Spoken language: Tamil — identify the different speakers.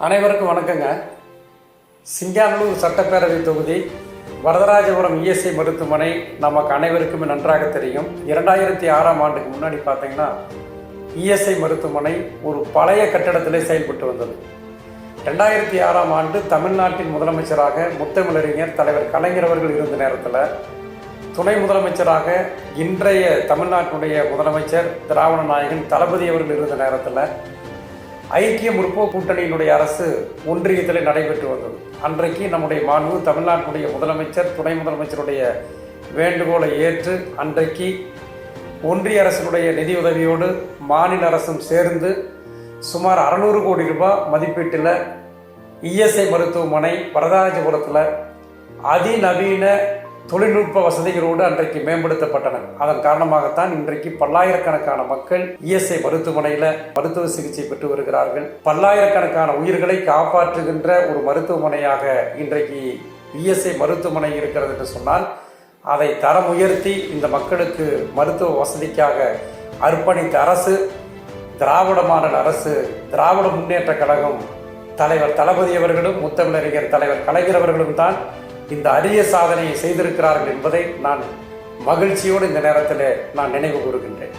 Speaker 1: அனைவருக்கும் வணக்கங்க. சிங்காநல்லூர் சட்டப்பேரவை தொகுதி வரதராஜபுரம் இஎஸ்ஐ மருத்துவமனை நமக்கு அனைவருக்குமே நன்றாக தெரியும். 2006ஆம் ஆண்டுக்கு முன்னாடி பார்த்தீங்கன்னா இஎஸ்ஐ மருத்துவமனை ஒரு பழைய கட்டடத்திலே செயல்பட்டு வந்தது. 2006ஆம் ஆண்டு தமிழ்நாட்டின் முதலமைச்சராக முத்தமிழறிஞர் தலைவர் கலைஞர் அவர்கள் இருந்த நேரத்தில், துணை முதலமைச்சராக இன்றைய தமிழ்நாட்டினுடைய முதலமைச்சர் திராவிட நாயகன் தளபதி அவர்கள் இருந்த நேரத்தில் ஐக்கிய முற்போக்கு கூட்டணியினுடைய அரசு ஒன்றியத்தில் நடைபெற்று வந்தது. அன்றைக்கு நம்முடைய மாண்பு தமிழ்நாட்டினுடைய முதலமைச்சர் துணை முதலமைச்சருடைய வேண்டுகோளை ஏற்று அன்றைக்கு ஒன்றிய அரசினுடைய நிதியுதவியோடு மாநில அரசும் சேர்ந்து சுமார் 600 கோடி ரூபாய் மதிப்பீட்டில் இஎஸ்ஐ மருத்துவமனை வரதராஜபுரத்தில் அதிநவீன தொழில்நுட்ப வசதிகளோடு அன்றைக்கு மேம்படுத்தப்பட்டன. அதன் காரணமாகத்தான் இன்றைக்கு பல்லாயிரக்கணக்கான மக்கள் இஎஸ்ஐ மருத்துவமனையில் மருத்துவ சிகிச்சை பெற்று வருகிறார்கள். பல்லாயிரக்கணக்கான உயிர்களை காப்பாற்றுகின்ற ஒரு மருத்துவமனையாக இன்றைக்கு இஎஸ்ஐ மருத்துவமனை இருக்கிறது என்று சொன்னால், அதை தரம் உயர்த்தி இந்த மக்களுக்கு மருத்துவ வசதிக்காக அர்ப்பணித்த அரசு திராவிட மாடல் அரசு, திராவிட முன்னேற்ற கழகம் தலைவர் தளபதி அவர்களும் முத்தமிழறிஞர் தலைவர் கலைஞர் அவர்களும் தான் இந்த அரிய சாதனையை செய்திருக்கிறார்கள் என்பதை நான் மகிழ்ச்சியோடு இந்த நேரத்தில் நான் நினைவு கூறுகின்றேன்.